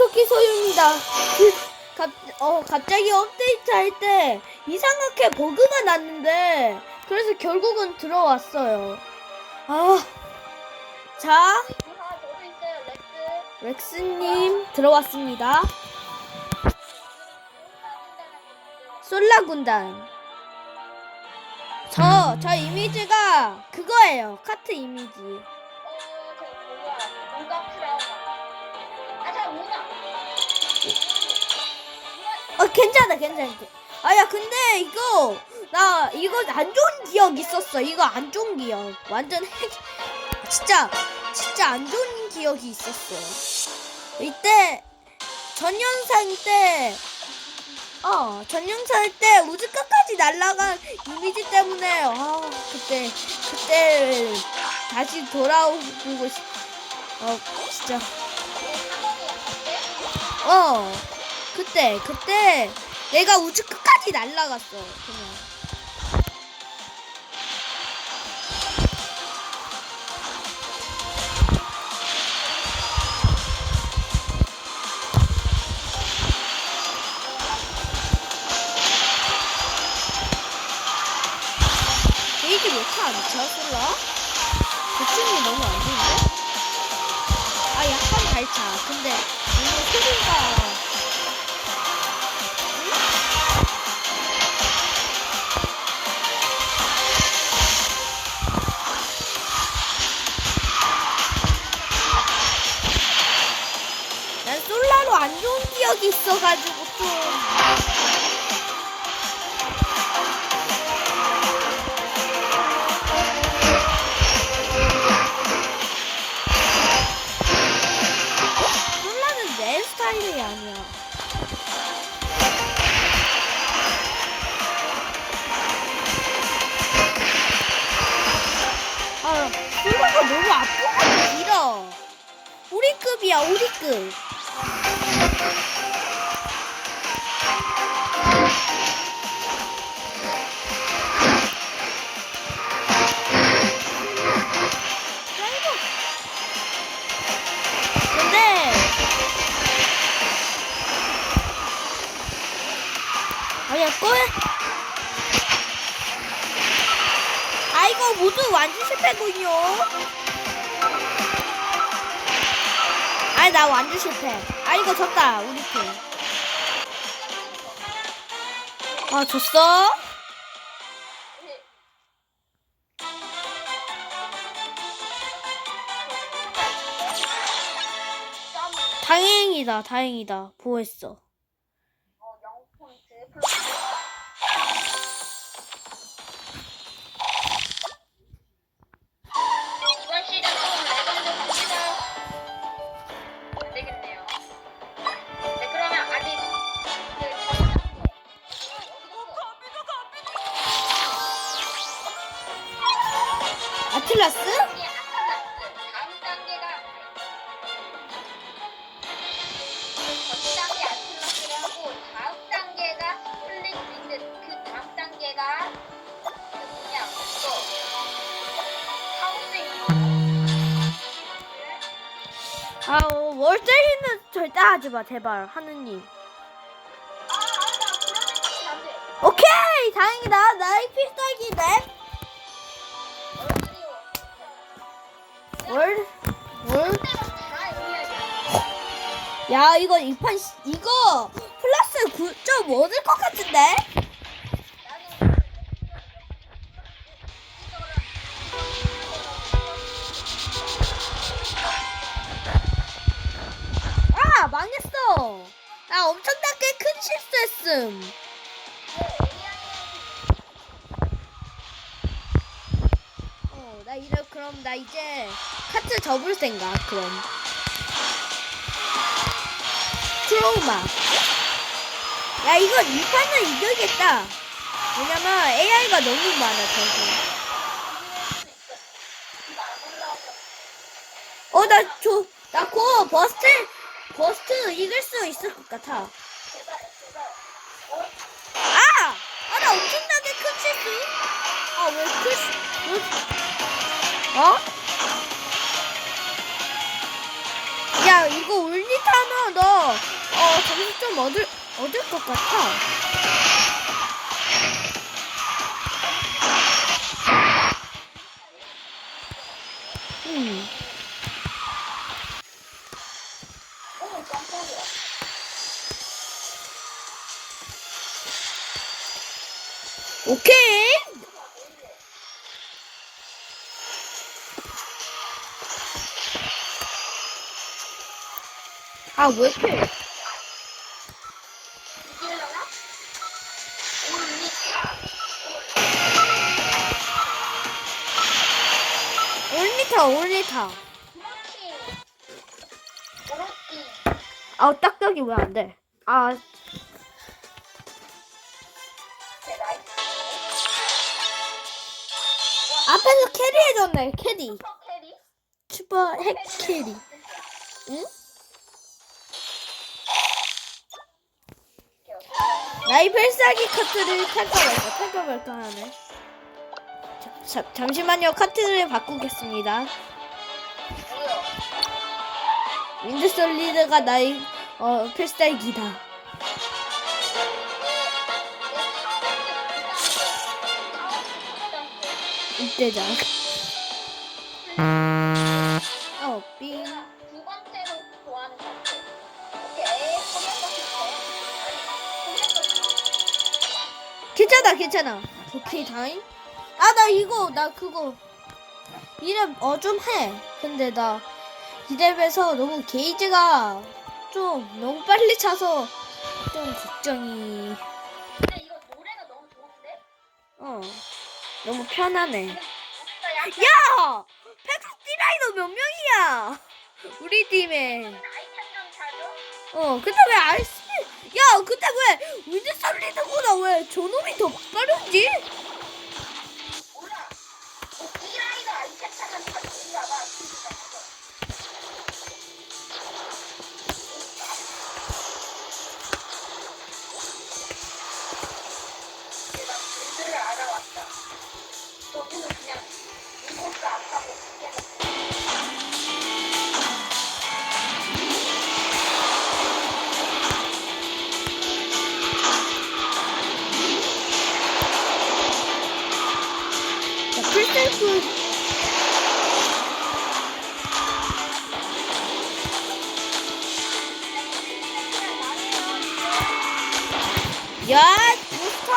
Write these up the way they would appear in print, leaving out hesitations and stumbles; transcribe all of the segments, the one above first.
토끼 소유입니다. 갑자기 업데이트 할 때 이상하게 버그가 났는데 그래서 결국은 들어왔어요. 자, 저도 있어요. 렉스님 들어왔습니다. 솔라 군단. 저 이미지가 그거예요. 카트 이미지. 저 뭐야? 뭔가 프라우마. 저 문화. 괜찮아. 야, 근데 이거 안 좋은 기억 있었어. 이거 안 좋은 기억. 완전 진짜 안 좋은 기억이 있었어. 이때 전영상 때 우주까지 날아간 이미지 때문에 그때 다시 돌아오고 진짜 그때 내가 우주 끝까지 날아갔어. 그냥. 게이지 몇차 안 차, 솔라? 대충이 너무 안 좋은데? 약간 잘 차. 근데 너무 소리가. 난 솔라로 안 좋은 기억이 있어가지고 좀. 솔라는 내 스타일이 아니야. 솔라가 너무 아프고 길어. 우리급이야, 우리급. 근데 이거 모두 완전 실패군요. 나 완전 실패. 이거 졌다, 우리 팀. 졌어? 다행이다. 보호했어. 0포인트 플러스. 이번 시즌 레전드 갑니다. 안 되겠네요. 네, 그러면 아직 아틀라스? 다음 단계가 전 단계 아틀라스를 하고 다음 단계가 스플릿 윈드, 그 다음 단계가 그 뭐냐 그거 하우스 월드리는 절대 하지마, 제발, 하느님. 그러면 안 돼. 오케이, 다행이다. 나의 필살기네. 야, 이거 이거 플러스 9.5 될 것 같은데? 망했어. 나 엄청나게 큰 실수했음. 그럼 나 이제 카트 접을 생각. 그럼 트로우마. 야, 이건 이 판은 이겨야겠다. 왜냐면 AI가 너무 많아. 나고 버스트 이길 수 있을 것 같아. 나 엄청나게 큰 실수. 야, 이거 울리타면 너 좀 얻을 것 같아. 오, 깜짝이야. 오케이. 아, 왜 이렇게? 이길려나? 올리타. 올리타. 그렇지. 그렇지. 아, 딱딱이 왜 안 돼? 아, 나이스. 앞에서 캐리 해줬네, 캐리. 슈퍼 캐리? 슈퍼 핵 캐리. 응? 나이 필살기 카트를 탈까 말까 하네. 잠시만요, 카트를 바꾸겠습니다. 뭐야? 윈드솔리드가 나의 필살기다. 이때자. 삥. 두 번째로 좋아하는 카트. 오케이. 괜찮아. 오케이, 다잉. 아, 나 그거. 이름 좀 해. 근데 나 이랩에서 너무 게이지가 좀 너무 빨리 차서 좀 걱정이. 근데 이거 노래가 너무 좋은데? 너무 편하네. 노래가 약간 야! 팩스티라이너 몇 명이야? 우리 팀에. 아이템 좀 사줘? 근데 왜 아이스? 야, 근데 왜 윈드 솔리드보다 왜 저놈이 더 빠르지? 몰라. 이라이더 아이템 사는 카트인가 봐. 내가 길들을 알아왔다. 너희는 그냥 이곳도 안 가고 그냥 자, 필살기. 야, 좋다.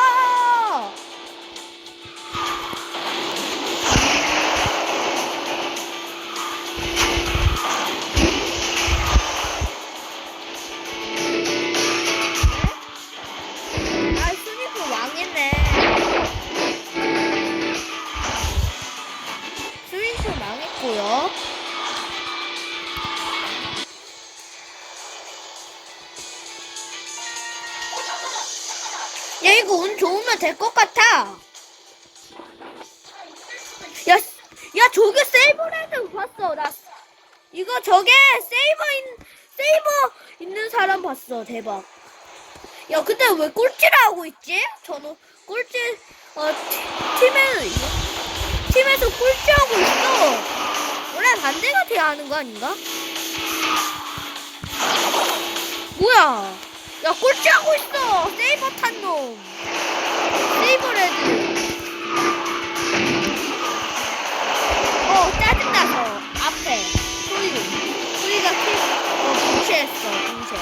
아, 스니퍼 망했네. 스니퍼 망했고요. 야, 이거 운 좋으면 될 것 같아. 야, 저게 세이버랜드 봤어. 이거 저게 세이버 있는 사람 봤어. 대박. 야, 근데 왜 꼴찌를 하고 있지? 저는 꼴찌, 팀에서 꼴찌하고 있어. 원래 반대가 돼야 하는 거 아닌가? 뭐야? 야, 꼴찌하고 있어. 세이버 탄 놈. 세이버레드. 짜증나서. 앞에. 소리가 무시했어. 무시.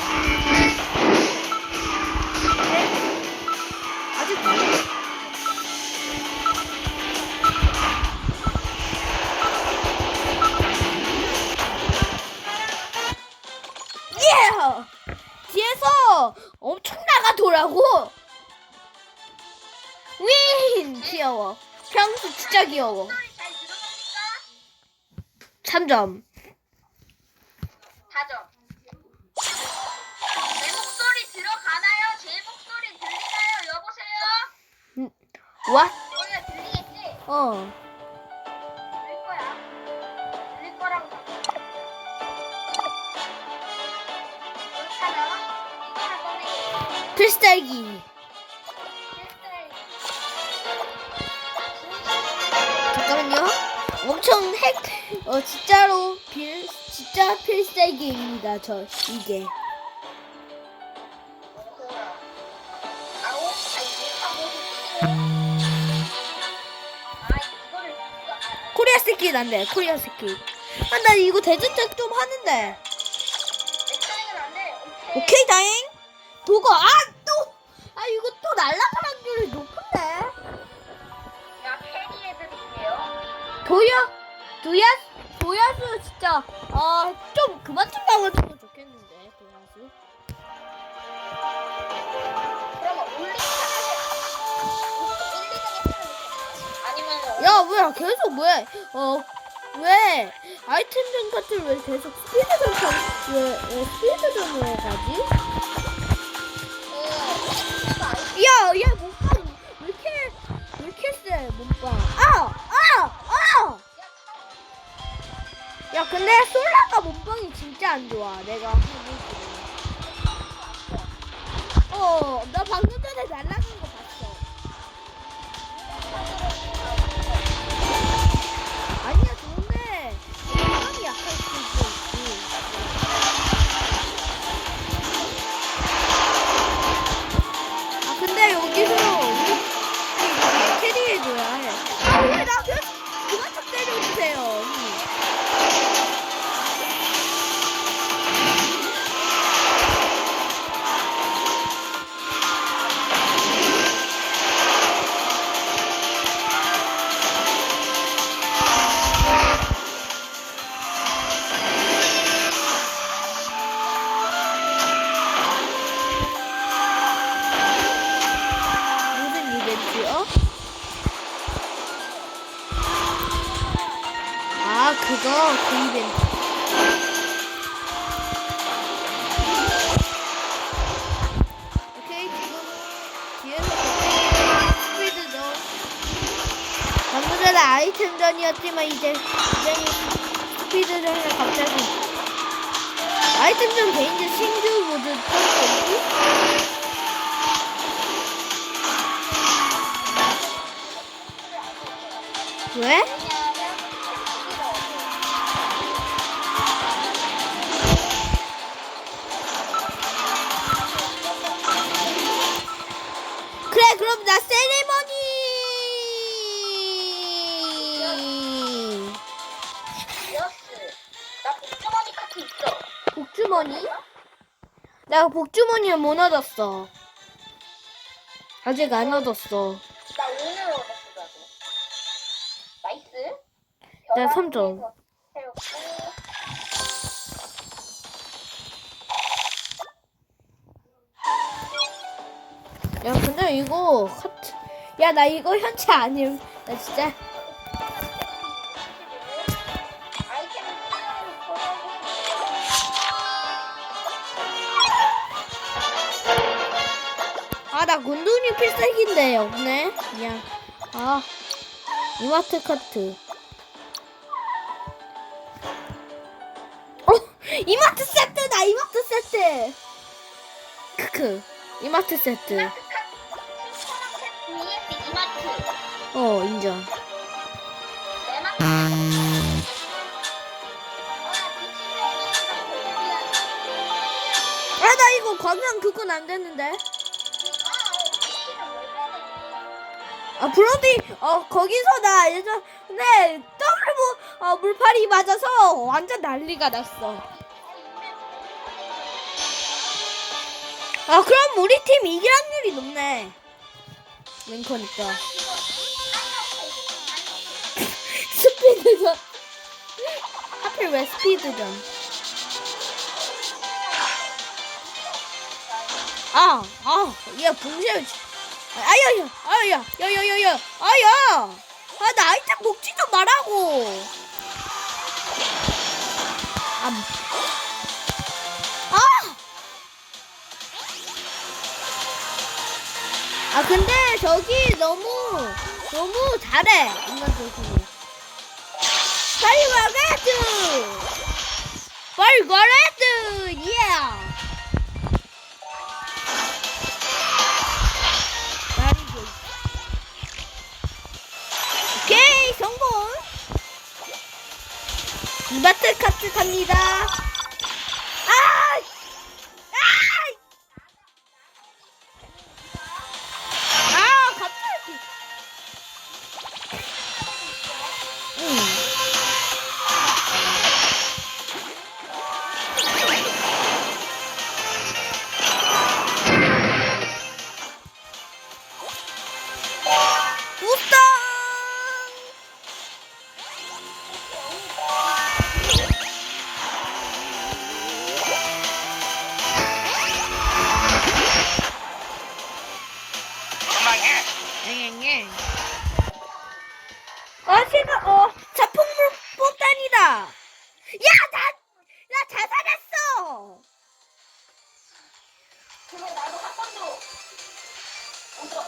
아직 예! 뒤에서 엄청 나가더라고. 윈! 귀여워. 평소 진짜 귀여워. 소리 잘 들어보니까 3점. 4점. 제 목소리 들어가나요? 제 목소리 들리나요? 여보세요? 와? 소리가 들리겠지? 들릴 거야. 들릴 거라고 생각해. 그렇잖아. 이거를 꺼내기. 필살기. 잠깐만요. 엄청 진짜로 진짜 필살기입니다. 이게. 코리아 스킬 안 돼. 코리아 스킬. 아, 나 이거 대전작 좀 하는데. 내 차례는 안 돼. 오케이, 다행. 도거. 이거 또 날아갈 확률이 높은데. 야, 캐리 애들이에요. 도야수 진짜 좀 그만 좀 나와주면 좋겠는데. 도야수. 그러면 올리기 하나씩 1, 2등에 쓰는 아니면 야, 왜 계속 왜 아이템전 같은 왜 계속 왜 스피드전으로 가지? 야, 몸빵 왜 이렇게 세, 몸빵. 야, 근데 솔라가 몸빵이 진짜 안 좋아. 내가 해보기로. 나 방금 전에 날아간 거 봤어. 아니야, 좋은데 몸빵이 약할 수도 있지. 근데 여기서 우리 캐리해줘야 해. 왜 나 그만 좀 때려주세요. 무슨 이벤트요? 그 이벤트. 오케이, 지금 뒤에서 스피드전. 방금 전에 아이템전이었지만 이제 스피드전을 갑자기. 아이템전 개인전 신규 모드 펼쳐지? 왜? 그래, 그럼 나 세리머니. 나 복주머니 카트 있어. 복주머니? 내가 복주머니를 못 얻었어. 아직 안 얻었어. 나 오늘 얻었어, 나도. 나이스. 나 3점. 야, 근데 이거 카트. 야, 나 이거 현체 아님. 나 진짜. 나 군돈이 필살기인데 없네. 그냥 이마트 카트. 이마트 세트다. 이마트 세트. 크크. 이마트 세트. 이마트. 인정. 나 이거 광장 그건 안 되는데. 브로디, 거기서 나 예전에 물파리 맞아서 완전 난리가 났어. 그럼 우리 팀 이길 확률이 높네. 랭커니까. 스피드전. 하필 왜 스피드전? 얘 붕괴. 야야야. 나 아이템 먹지 좀 말라고. 근데 저기 너무 잘해. 인간적으로. 빨리 가레드. 예. 오케이, 성공. 이마트 카트 갑니다. 갑자기. 그러면 나도 한 번도 먼저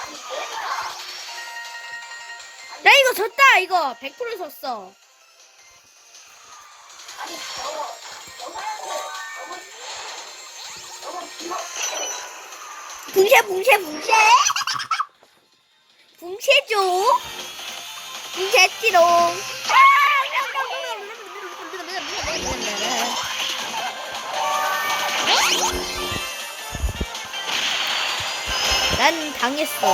아니 얘들아 나 이거 졌다. 이거 100% 졌어. 아니 너 사람들 너무 길어. 붕쉐 붕쉐죠. 붕쉐지롱. 난 당했어.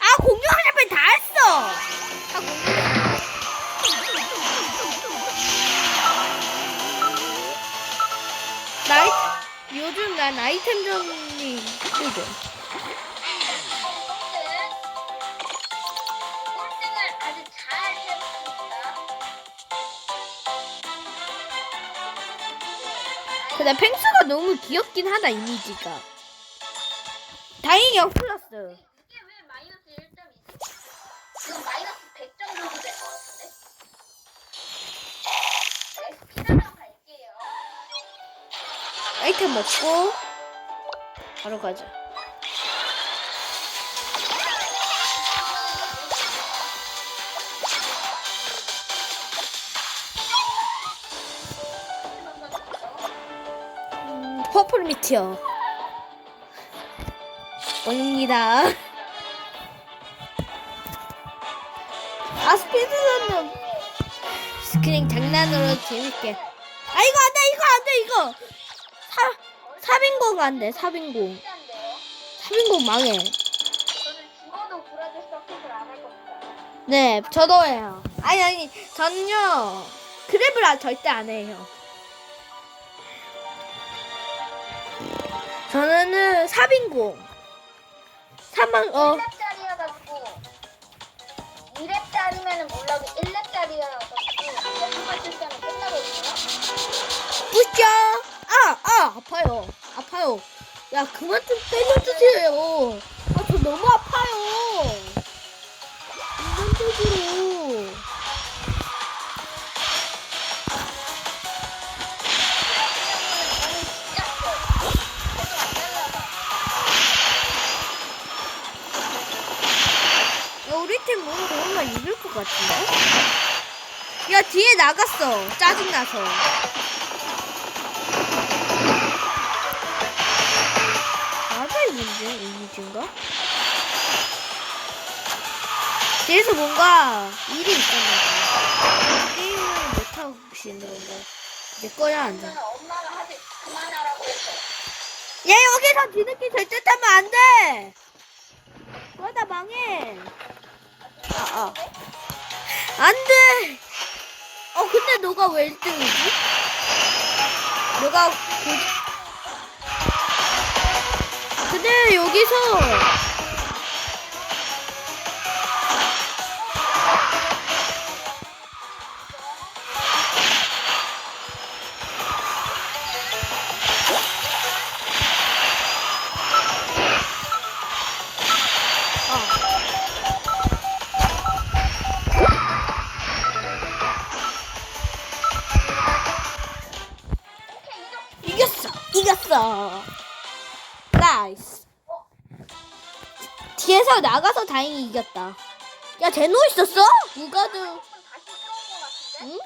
아 공룡 하나만 다 했어. 아 공룡. 요즘 난 아이템전이 힘들죠. 꼴등을 아주 잘 해봤습니다. 근데 펭수가 너무 귀엽긴 하다 이미지가. 다행히 0 플러스. 이게 왜 마이너스 1점이지? 지금 마이너스 100점 정도 될 것 같은데? 네, 스피드로 갈게요. 아이템 먹고 바로 가자. 퍼플 미티어 원입니다. 아 스피드는 그냥 장난으로 재밌게. 아 이거 안돼 이거. 4빙고가 안돼. 4빙고 망해. 저는 죽어도 브라질 서킷을 안 할 겁니다. 네 저도 해요. 아니 저는요 그랩을 절대 안 해요. 저는 4빙고 1렙짜리여가지고 2렙짜리면은 몰라도 1렙짜리여가지고 한번 실수하면 끝나거든요. 뿌셔. 아파요. 야 그만 좀 때려주세요. 아 저 너무 아파요. 인간적으로. 야 우리 팀 너무 정말 이길 것 같은데? 야 뒤에 나갔어. 짜증나서. 맞아 이미지인가? 뒤에서 뭔가 일이 있었나 봐. 게임을 못하고 계시는데 내 거야 안 돼. 저는 엄마가 하지 그만하라고 했어. 얘 여기서 뒤늦게 절대 타면 안 돼. 그러다 망해. 안 돼. 근데 너가 왜 1등이지? 너가 근데 여기서 이겼어. 나이스. 뒤에서 나가서 다행히 이겼다. 야 제노 있었어? 누가든. 다시 들어온 것 같은데? 응?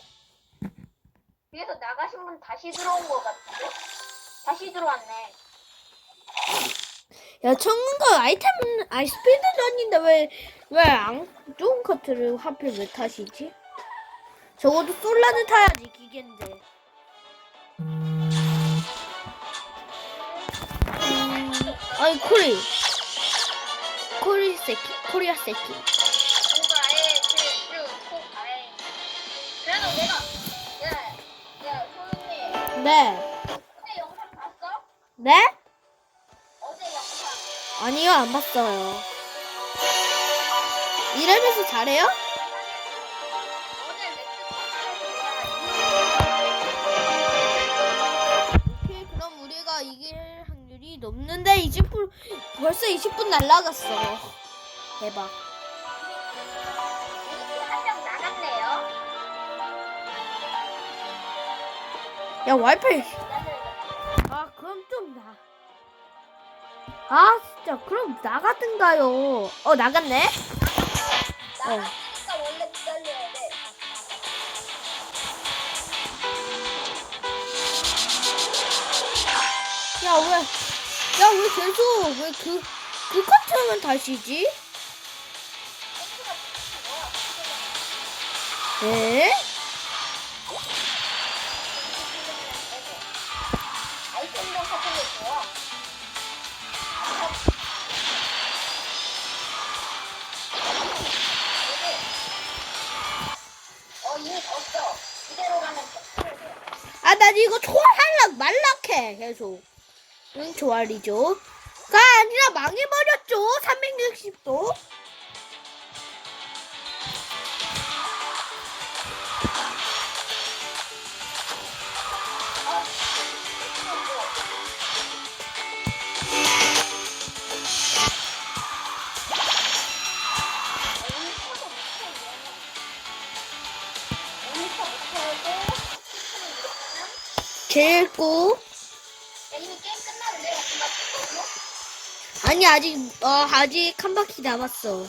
뒤에서 나가신 분 다시 들어온 것 같은데? 다시 들어왔네. 야 청근가 아이템 스피드전인데 왜 안 좋은 카트를 하필 왜 타시지? 적어도 솔라는 타야지 기계인데. 아니 코리아 세키. 뭔가 아예 속 아예. 그래도 야 소윤님. 네. 어제 영상 봤어? 네? 어제 영상. 아니요 안 봤어요. 이래면서 잘해요? 어제 오케이 그럼 우리가 이길 확률이 높는데 20분 벌써 20분 날라갔어. 대박. 한 명 나갔네요. 야 와이파이. 아 그럼 좀 나. 아 진짜 그럼 나가든가요. 나갔네. 나가니까 원래 기다려야 돼. 야 왜 계속 왜 그 커트만 다시지? 에? 아이템 좀 같은 게 좋아. 이미 졌어. 이대로 가면 돼. 아 난 이거 초월할락 말락해 계속. 응 초월이죠. 가 아니라 망해버렸죠. 360도. 제일고 이미 게임 끝났는데 금방 끝났어? 아니 아직 한 바퀴 남았어.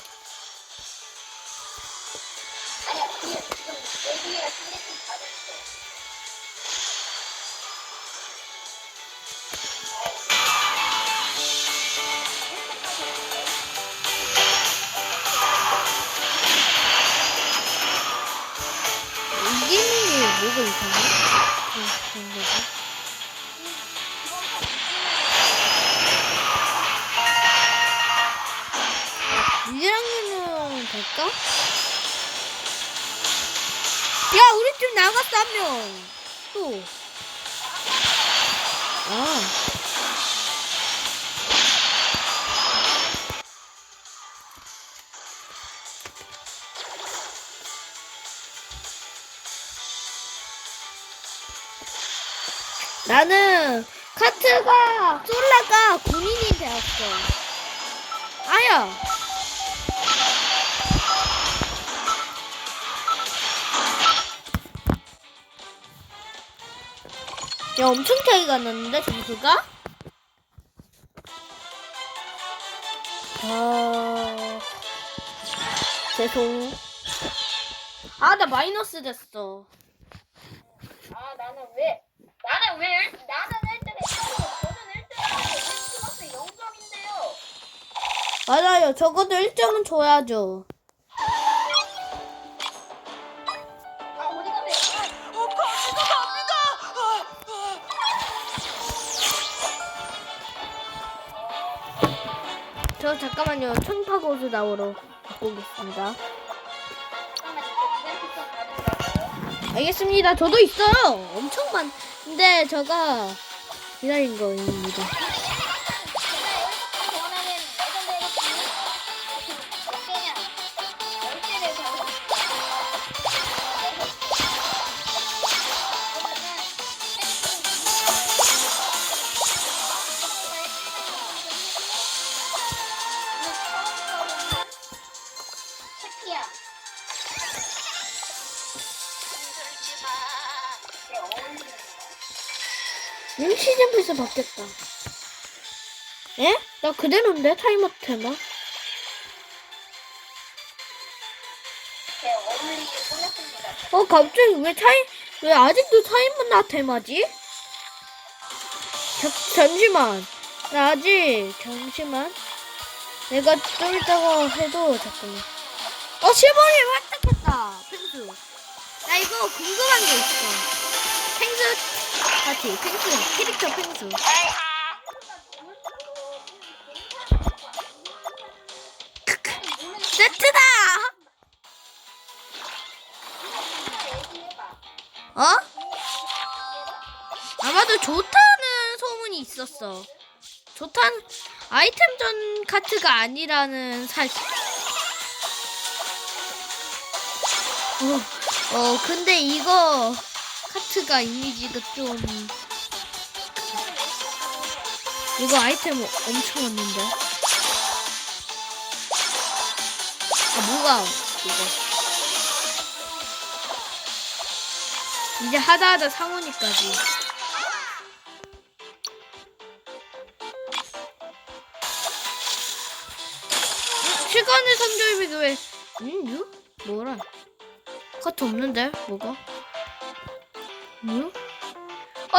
아니야, 뒤에 지금 내 뒤에 슬래시 받았어. 이기는 게 뭐가 이상해? 그런 거지. 이랑이는 될까? 야 우리 팀 나갔어 한 명. 또. 아. 나는 솔라가 군인이 되었어. 아야. 야 엄청 차이가 났는데 점수가? 죄송. 나 마이너스 됐어. 나는 1등했고, 저는 1등하고 1 플러스 0점인데요. 맞아요. 적어도 1점은 줘야죠. 어디 가세요? 저 잠깐만요. 청파고수 나오러 갖고 오겠습니다. 잠깐만, 이거 이벤트 받으려고. 알겠습니다. 저도 있어요. 엄청 많은데 제가 기다린 거입니다. 제가 여기서 원하는 레전드의 몇 개냐? 10개를 잡았어. 체키야. 시즌에서 바뀌었다. 에? 나 그대로인데 타이머 테마. 어울리게 꾸몄습니다. 갑자기 왜 아직도 타이머 테마지? 잠시만. 잠시만. 내가 좀 이따가 해도 잠깐만. 실버리 활짝했다. 펭수. 나 이거 궁금한 게 있어. 펭수 캐릭터 펭수. 세트다. 아마도 좋다는 소문이 있었어. 좋다는 아이템전 카트가 아니라는 사실. 근데 이거 카트가 이미지가 좀 이거 아이템 엄청 왔는데. 뭐가 이거. 이제 하다 상훈이까지. 세간의 선조임이 왜? 유? 뭐라? 카트 없는데 뭐가? 유?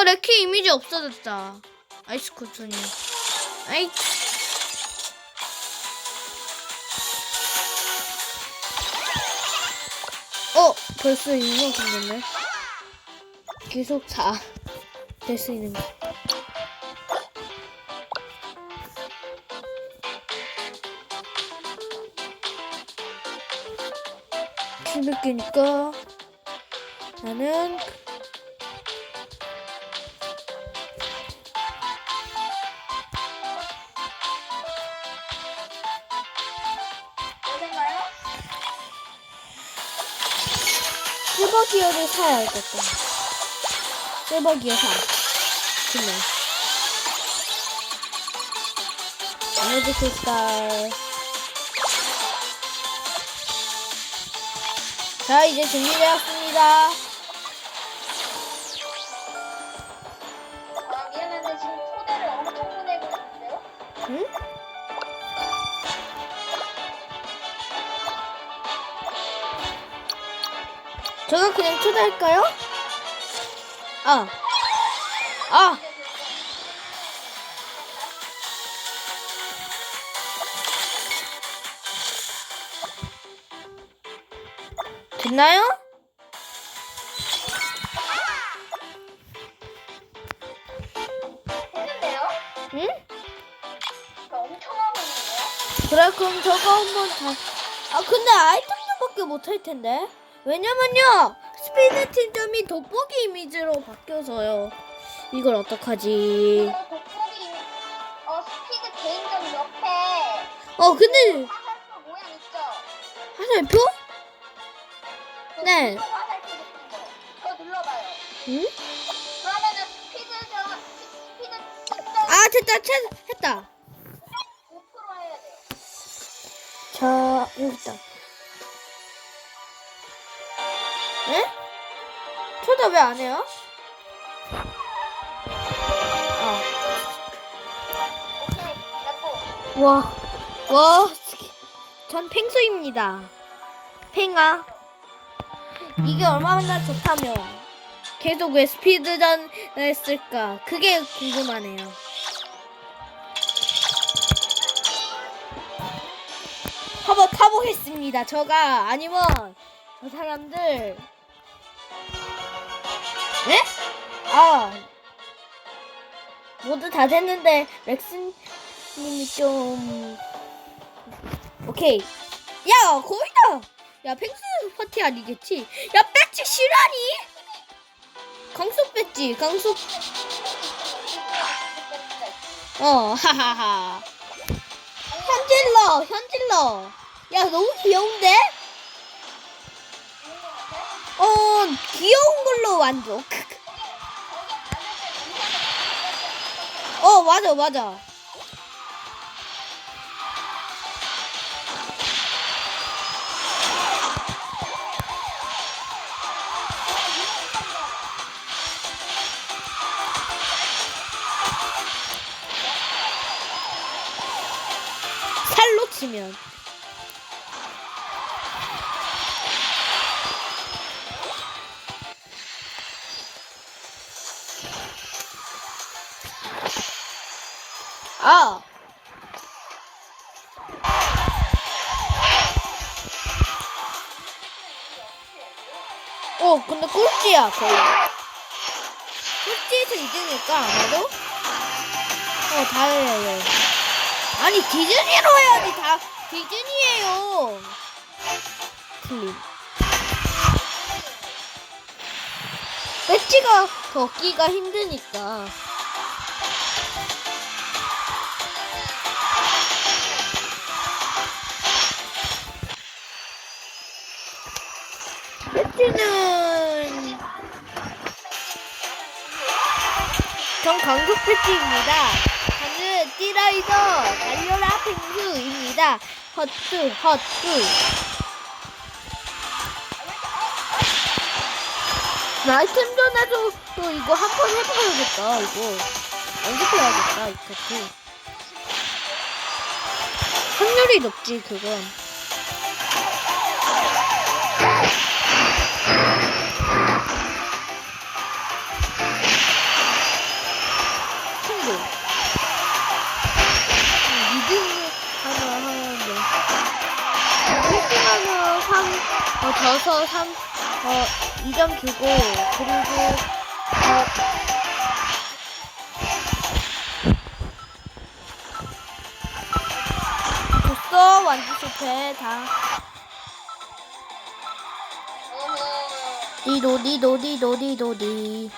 레키 이미지 없어졌다. 아이스 쿠션이. 아이. 벌써 6만 생겼네. 계속 4 될 수 있는 거. 몇 개니까 나는 실버 기어를 사야 알겠다. 실버 기어 사. 그네. 에너지 크리스탈. 자, 이제 준비되었습니다. 미안한데 지금 초대를 엄청 보내고 있는데요? 응? 저거 그냥 초대할까요? 됐나요? 했는데요? 응? 저 엄청 하고 있는데요? 그래, 그럼 저거 한번 근데 아이템들밖에 못할 텐데. 왜냐면요, 스피드 팀점이 돋보기 이미지로 바뀌어서요. 이걸 어떡하지? 돋보기 스피드 개인전 옆에 근데 화살표 모양 있죠? 화살표? 네. 화살표 있는 거. 그거 눌러봐요. 응? 그러면은 스피드 팀전 했다. 5% 해야 돼요. 자, 여기 있다. 네? 초대 왜 안 해요? 오케이, 됐고. 와, 전 펭수입니다. 팽아. 이게 얼마나 좋다며. 계속 왜 스피드전 했을까? 그게 궁금하네요. 한번 타보겠습니다. 저가 아니면 저 사람들. 네? 모두 다 됐는데 렉스님이 좀 오케이. 야, 거의다. 야, 펭수 파티 아니겠지? 야, 배지 실화니? 강속 배지, 강속. 하하하. 현질러. 야, 너무 귀여운데? 귀여운 걸로 만족. 맞아. 살로 치면. 근데 꼴찌야, 거의. 꼴찌에서 2등일까, 아마도? 다 해야 돼. 아니, 디즈니로 해야지, 다. 디즈니예요. 틀림. 배지가 더 얻기가 힘드니까. 배지는 전 강국 배지입니다. 저는 띠라이더 달려라 펭수입니다. 헛뚜. 아이템전에도 또 이거 한번 해봐야겠다. 이거 연습해야겠다. 이 파트. 확률이 높지 그건. 친구. 2등 하나 하는데 1등하면 3 져서 2점 주고 그리고 졌어. 완전 실패 다. 어허. 디도디도디도디도디.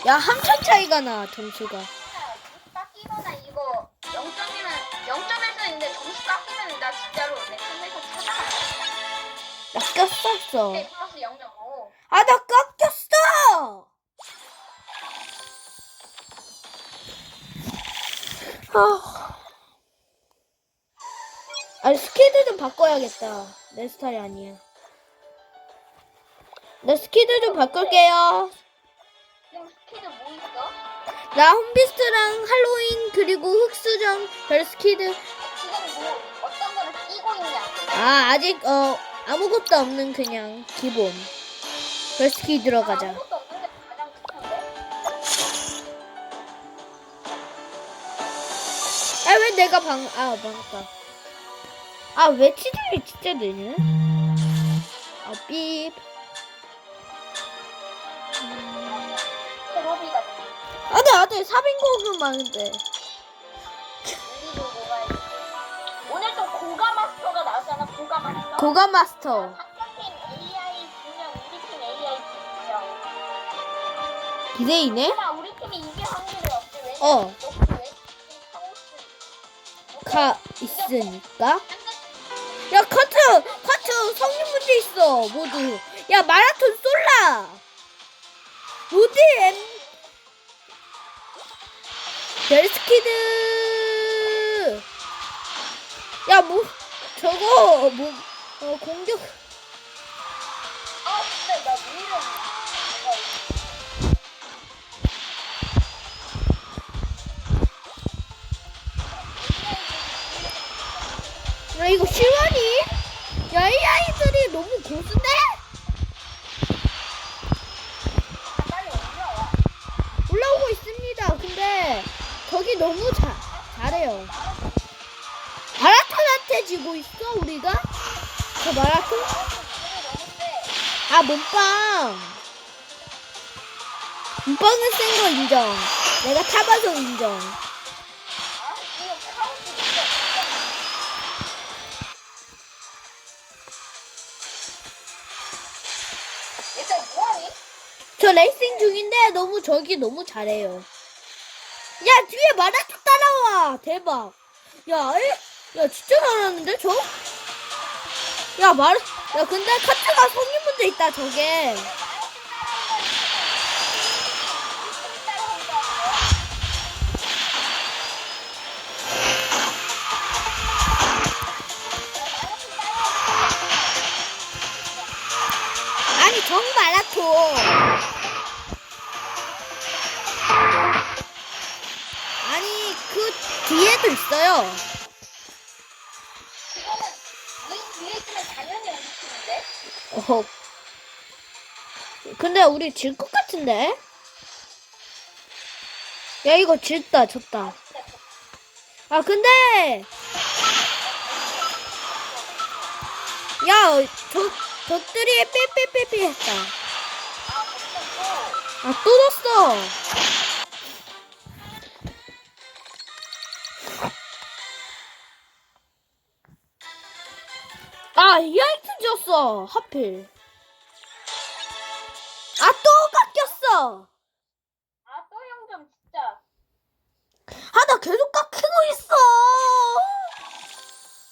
야 한참 차이가 나 점수가. 점수 깎이거나 이거 0점에서 있는데 점수 깎이면 나 진짜로 내 컴퓨터 찾아가. 나 꼈었어. 네, 플러스 0.5. 아 나 깎였어. 아니 스키드 좀 바꿔야겠다. 내 스타일이 아니야. 나 스키드 좀 바꿀게요. 지금 스키드 뭐 있어? 나 홈비스트랑 할로윈 그리고 흑수정 별스키드. 지금 뭐 어떤 거를 끼고 있냐? 아 아직 아무것도 없는 그냥 기본 별스키 들어가자. 아무것도 없는 게 가장 좋던데. 아 왜 내가 방까 아 왜 치즈를 진짜 되냐? 아 삐. 호비 같은. 아들 400곡은 많은데. 우리도 뭐가 있지? 오늘 또 고가 마스터가 나왔잖아. 고가 마스터. 고가 마스터. 상대팀 AI 2명, 우리 팀 AI 2명. 기대이네? 하나 우리 팀이 이길 확률이 없지. 왜냐면 어. 너왜 가 있으니까. 야 카트 성능 문제 있어 모두. 야 마라톤 쏠라. 모두 별스키드. 야 뭐 저거 뭐 공격. 아 근데 나 미련. 야 이거 실화니? 야 이 아이들이 너무 고수네? 빨리 올라와. 올라오고 있습니다. 근데 저기 너무 잘해요. 마라톤한테 지고 있어 우리가? 저 마라톤? 아 몸빵. 몸빵은 센 거 인정. 내가 타봐서 인정. 아 지금 카우스 진짜. 일단 뭐하니? 저 레이싱 중인데 저기 너무 잘해요. 야 뒤에 마라톤 따라와. 대박. 야 진짜 잘하는데 저? 야 근데 카트가 성인 문제 있다 저게. 아니 정 마라톤. 아니 그 뒤에도 있어요. 그거는 뒤에 있으면 당연히 우리 팀인데. 근데 우리 질 것 같은데? 야 이거 졌다. 아 근데 야 저들이 삐삐삐삐 했다. 아 또 졌어. 아 이 아이템 졌어 하필. 아 또 깎였어. 아 또 0점 진짜. 아 나 계속 깎이고 있어.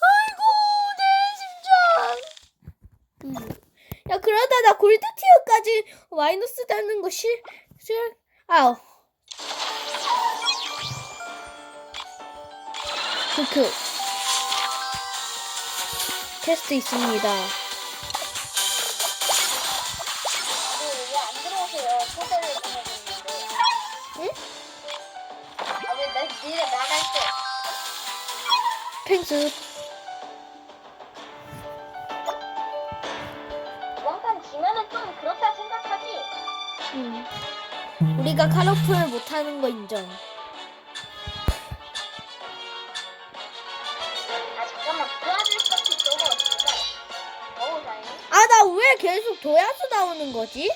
아이고 내 심장. 야 그러다 나 골드 티어까지 마이너스 되는 거 아우. 그 테스트 있습니다. 왜안 들어오세요? 초대를 보내줬는데. 응? 아 왜 나 니네 나갈 때. 펭수. 왕판 지면은 좀 그렇다 생각하지. 우리가 카로플 못하는 거 인정. 아 잠깐만 도와줄 것이 너무 없으니까. 어우 다행히. 아, 나 왜 계속 도야수 나오는 거지?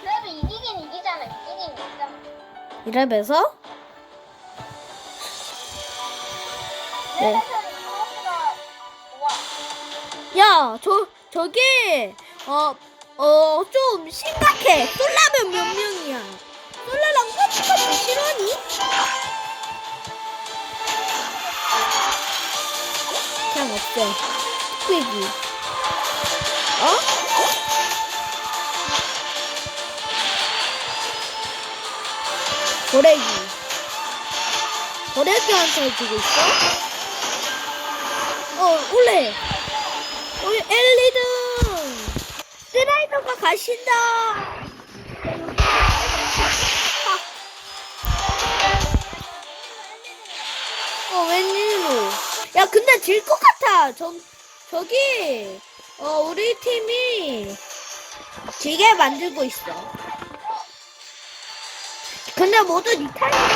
그래도 이기긴 이기잖아. 이기긴 이기잖아. 이러면서? 네. 그래서는 카우스가 좋아. 야, 저기, 좀 심각해. 솔라면 몇 명이야? 솔라랑 똑같이 실화니? 그냥 없애. 뚝배기. 어? 고래기. 고래기한테 주고 있어? 올해. 우리 엘리든 스라이더가 가신다. 웬일로? 야, 근데 질 것 같아. 저기 우리 팀이 지게 만들고 있어. 근데 모두 리타이어.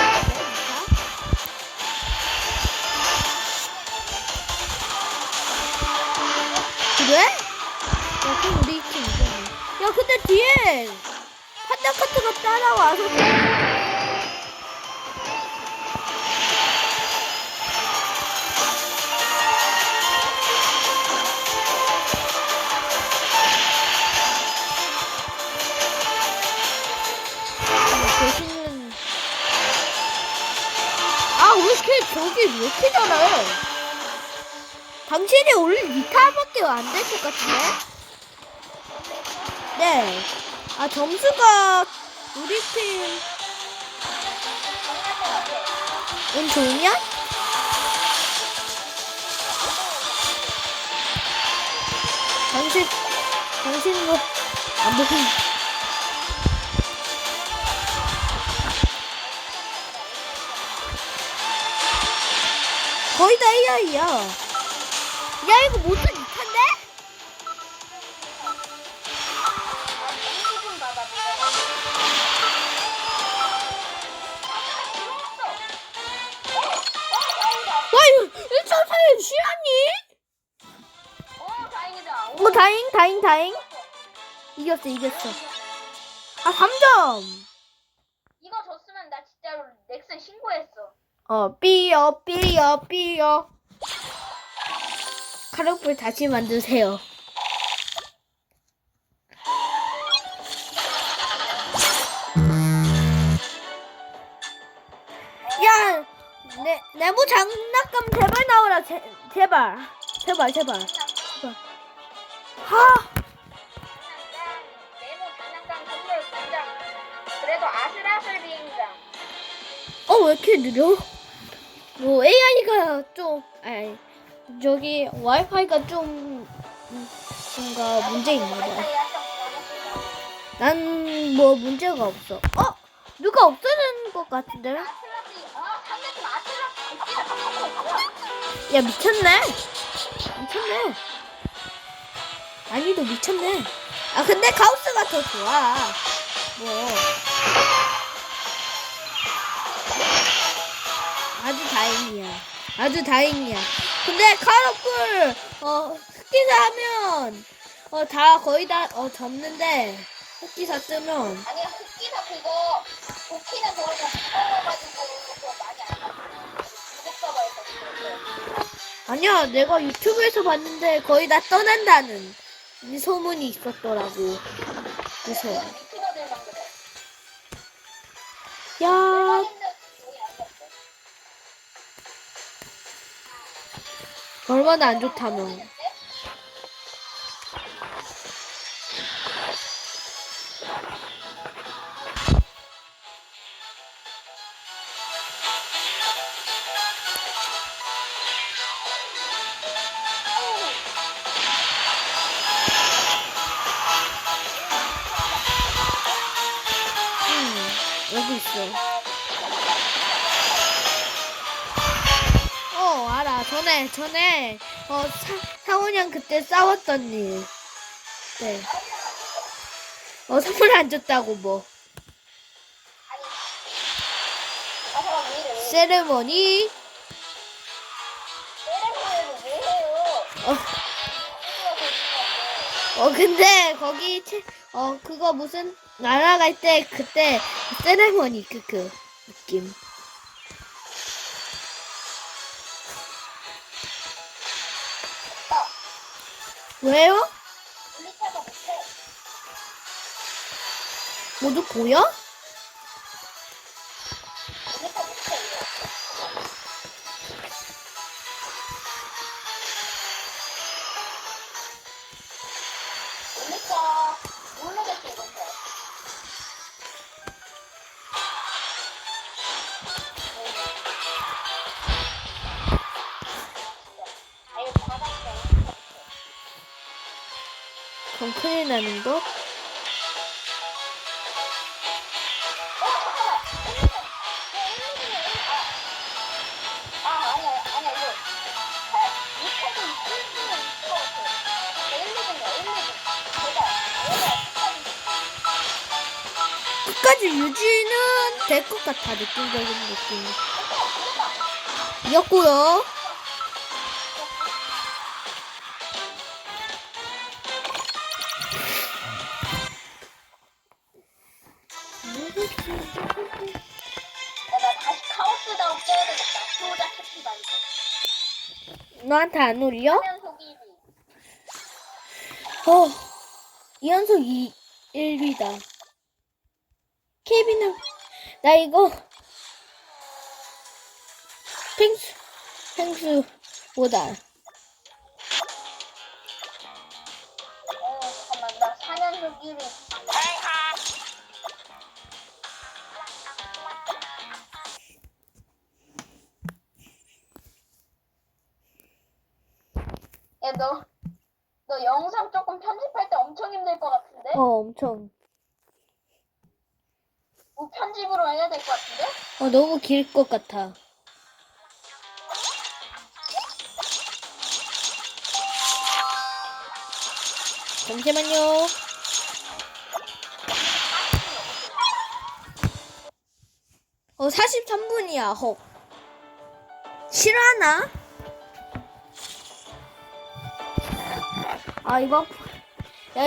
그래? 야, 그럼 우리 팀 이거네. 야, 근데 뒤에 판다카트가 따라와서 대신은 왜 이렇게 저기 왜 이렇게 잘해? 당신이 원래 리타밖에 안 될 것 같은데? 네. 점수가 우리 팀 운 좋냐? 당신도 안 보기. 거의 다 AI야. 야, 이거 모두 리타인데? 와, 이거 1.4에 쉬었니? 다행이다. 다행. 이겼어. 3점. 이거 졌으면 나 진짜로 넥슨 신고했어. 삐여. 카로플 다시 만드세요. 야, 네모 장난감 제발 나오라. 제발. 네모 장난감 선물 공장. 그래도 아슬아슬 비행장. 왜 이렇게 느려? AI가 좀, 저기 와이파이가 좀 뭔가 문제 있나 봐. 난 뭐 문제가 없어. 누가 없어진 것 같은데? 상대팀 아슬아슬 웃기다 깜짝 놀랐어. 야, 미쳤네. 아니도 미쳤네. 근데 카우스가 더 좋아. 아주 다행이야. 근데 카로플 흑기사 하면 다 거의 다 접는데 흑기사 뜨면 아니야 흑기사 그거 도끼는 거의 가지고 그거 많이 안 가. 구독자가에서 아니야, 내가 유튜브에서 봤는데 거의 다 떠난다는 이 소문이 있었더라고. 그래서 유튜버들만 그래. 야, 얼마나 안 좋다면. 여기 있어. 알아. 전에 상훈이랑 그때 싸웠던 일. 네. 선물 안 줬다고 뭐. 잠깐 왜 이래? 세레머니. 세레모니를 왜 해요? 근데 거기 그거 무슨 날아갈 때 그때 세레머니 그 느낌. 왜요? 블리타가 못해. 모두 보여? 블리타 못해. 블리타 모르겠어 이건데. 아유 받았어. 그럼 큰일 나는 거? 아니야 이거 6회도 있으면 있을 것 같아. 1, 2등이야 1, 2등 끝까지 유지는 될 것 같아, 느낌적인 느낌. 이겼고요. 나 다시 카오스다운 써야 되겠다. 소자 캡틴 말고 너한테 안 울려? 3연속 1위. 2연속 1위다. 케빈은, 나 이거, 펭수보다. 잠깐만 나 4연속 1위. 야, 너 영상 조금 편집할 때 엄청 힘들 것 같은데? 엄청. 뭐 편집으로 해야 될 것 같은데? 너무 길 것 같아. 잠시만요. 43분이야, 헉. 실화나?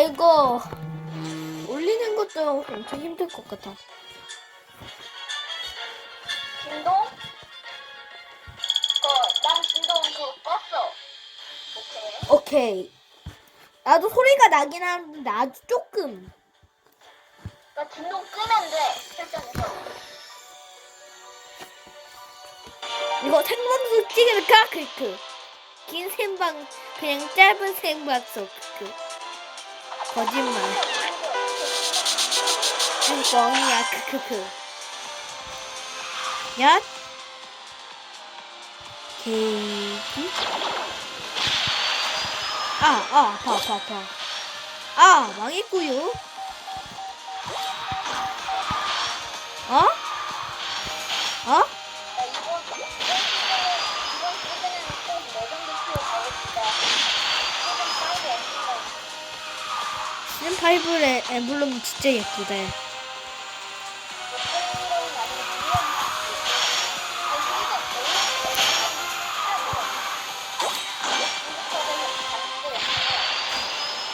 이거 올리는 것도 엄청 힘들 것 같아. 진동? 난 진동 그거 껐어. 오케이. 오케이. 나도 소리가 나긴 하는데 아주 조금. 나 진동 끄면 돼. 설정에서. 이거 생방송 찍을까? 긴 생방, 그냥 짧은 생방송. 거짓말. 뻥이야. 야. 케이크. 망했구요. 나 이번 시즌에는 꼭 레전드 티어 가고 싶다. 시즌 5 엠블럼. 시즌5의 엠블럼 진짜 예쁘다.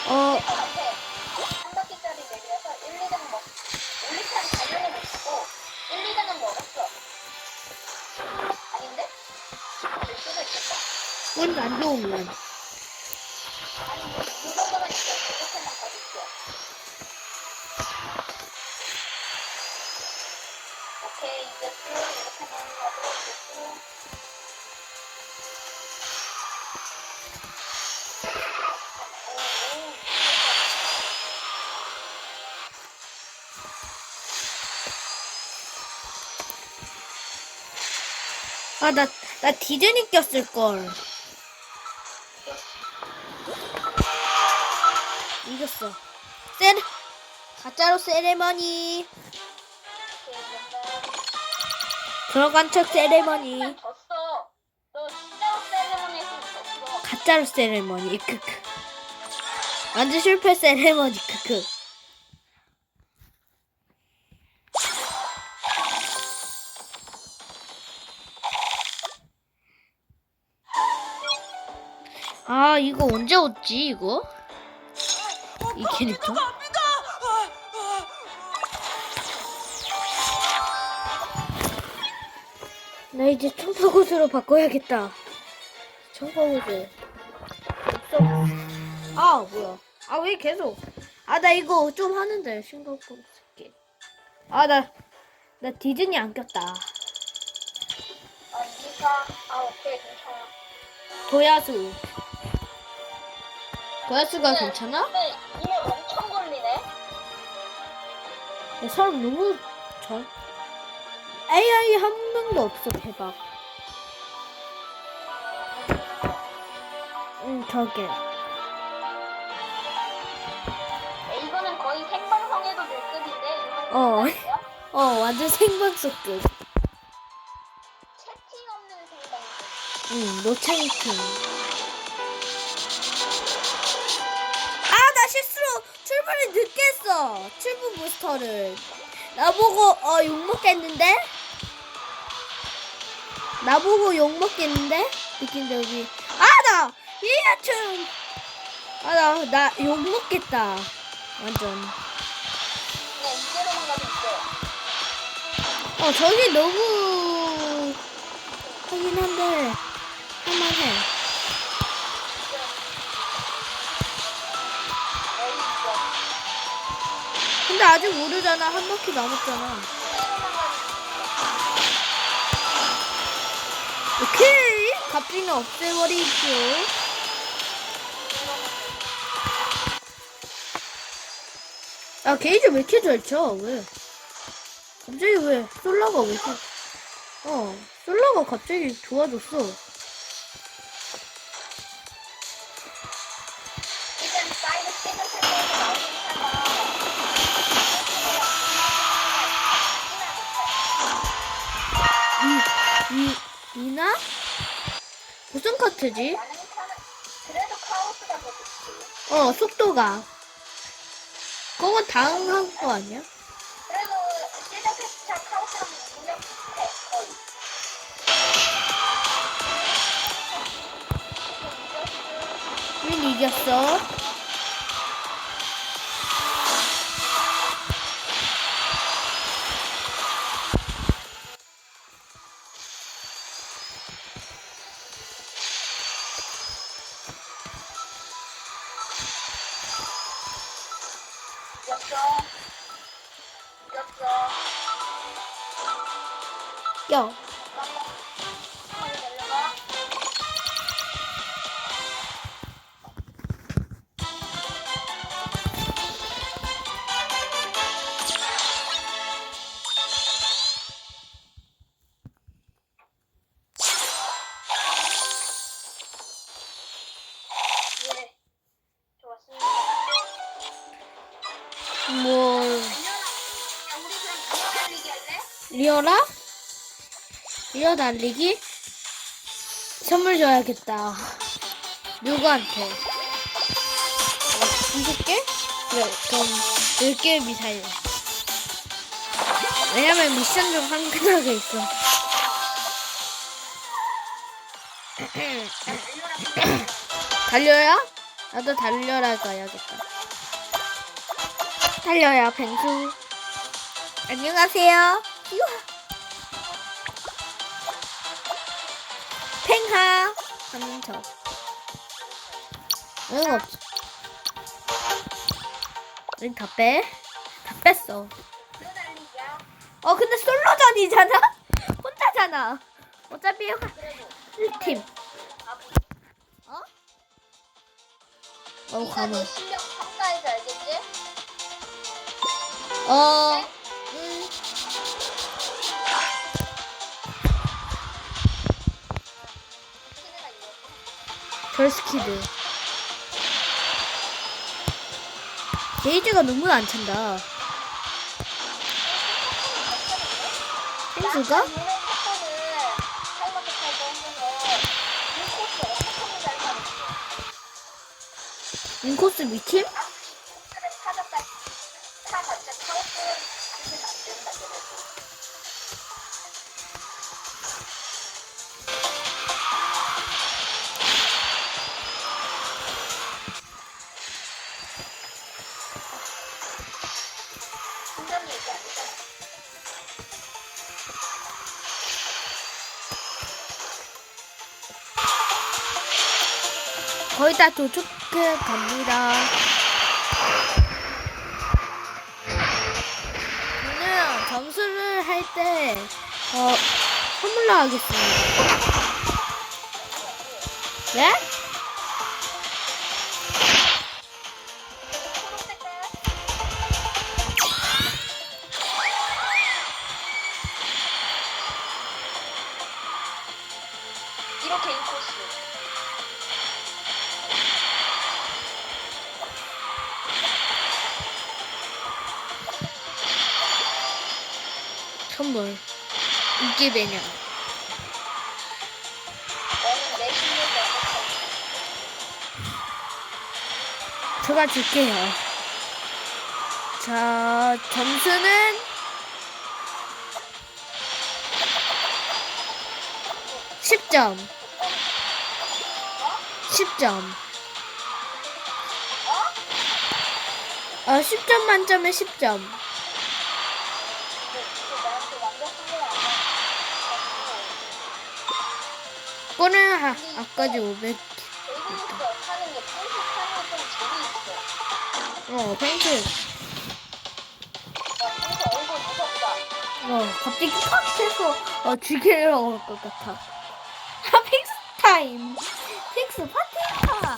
한 바퀴짜리 내려서 1, 2등 먹. 올리탄 당연히 먹고 1, 2등은 먹었어. 아닌데? 될 수도 있겠다. 그건 안 좋으면. 아니 이 정도만 있어. 이렇게만까지 있어. 오케이 이겼어. 이렇게만 가도록 됐고. 나 디즈니 꼈을걸. 이겼어. 가짜로 세레머니. 들어간 척 세레머니. 졌어. 너 진짜 세레머니 진짜로 세레머니 크크. 완전 실패 세레머니 크크. 아 이거 언제 왔지 이거? 이 캐릭터? 나 이제 청바구스로 바꿔야겠다. 청바구스. 아 뭐야? 아 왜 계속? 아 나 이거 좀 하는데 신경 쓸게. 나 디즈니 안 꼈다. 오케이, 괜찮아. 도야수. 도야수가 괜찮아? 근데 이거 엄청 걸리네. 야, 사람 너무 잘. AI 한 명도 없어 대박. 저게. 이거는 거의 생방송에도 될 급인데, 이거는 완전 생방송급. 채팅 없는 생방송. 노체이팅. 나 실수로 출발을 늦게 했어. 출발 부스터를. 나보고 욕먹겠는데? 나보고 욕먹겠는데? 느낀적이. 나 이하춘. 나 욕먹겠다. 완전. 그냥 이대로만 가도 있어요. 저기 너무 하긴 한데 할만해. 근데 아직 모르잖아. 한 바퀴 남았잖아. 오케이. 갑자기 없애버리죠. 게이지 왜 이렇게 잘 쳐? 왜? 갑자기 왜? 솔라가 왜 이렇게? 솔라가 갑자기 좋아졌어. 일단 사이드 찍었을 때 나오는 차가 이나? 무슨 카트지? 나는 차는 그래도 카오스가 더 좋지. 속도가. 그건 당한 거 아니야? 그래도 시작했을 차 카오스랑 무력 비슷해 거의. 윈 이겼어. 이겼어. 야, 빨리 내려가. 예, 좋았습니다. 뭐 야, 우리 그럼 이거 달리기 할래? 리어라? 리어 달리기? 선물 줘야겠다. 누구한테? 20개? 그래, 그럼 10개 미사일. 왜냐면 미션 중 한근하게 있어. 달려야? 나도 달려라 가야겠다. 달려야 뱅수. 안녕하세요. 팽하 하는 척. 응 없어. 우린 다 빼. 다 뺐어. 이거 달리기야. 근데 솔로전이잖아. 혼자잖아. 어차피 그래도 1팀. 바보. 가만. 네가 내 실력 평가해서 알겠지? 키드가 이겼어. 결스키드. 게이지가 너무 안 찬다. 펭수가? 요네 패턴을 타이머트 탈때 했는데 이 코스 엄청 잘 가는 인코스 미팀? 타자까지 타봤자 타워스 그게 안 된다 그래도. 순간 얘기 아니잖아. 거의 다 도착해 갑니다. 저는 점수를 할 때 선물로 하겠습니다. 네? 이렇게 인코스. 선물. 인기 배냥. 너는 내 실력이 어떻게? 제가 줄게요. 자, 점수는 10점. 10점. 10점 만점에 10점. 이거 나한테 완벽한 건 아니야. 그거는 아까지 500. 재밌어. 하는 게 펜스 타는 게 좀 재미있어. 펜스. 야, 펜스 얼굴 무섭다. 갑자기 팍 해서 죽이려고 할 것 같아. 픽스 타임. 픽스 파티타.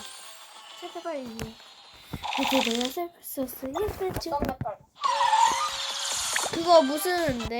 제발 이제. 이제 내가 셀프소스 예쁘죠? 어떤 메탈? 그거 무슨 네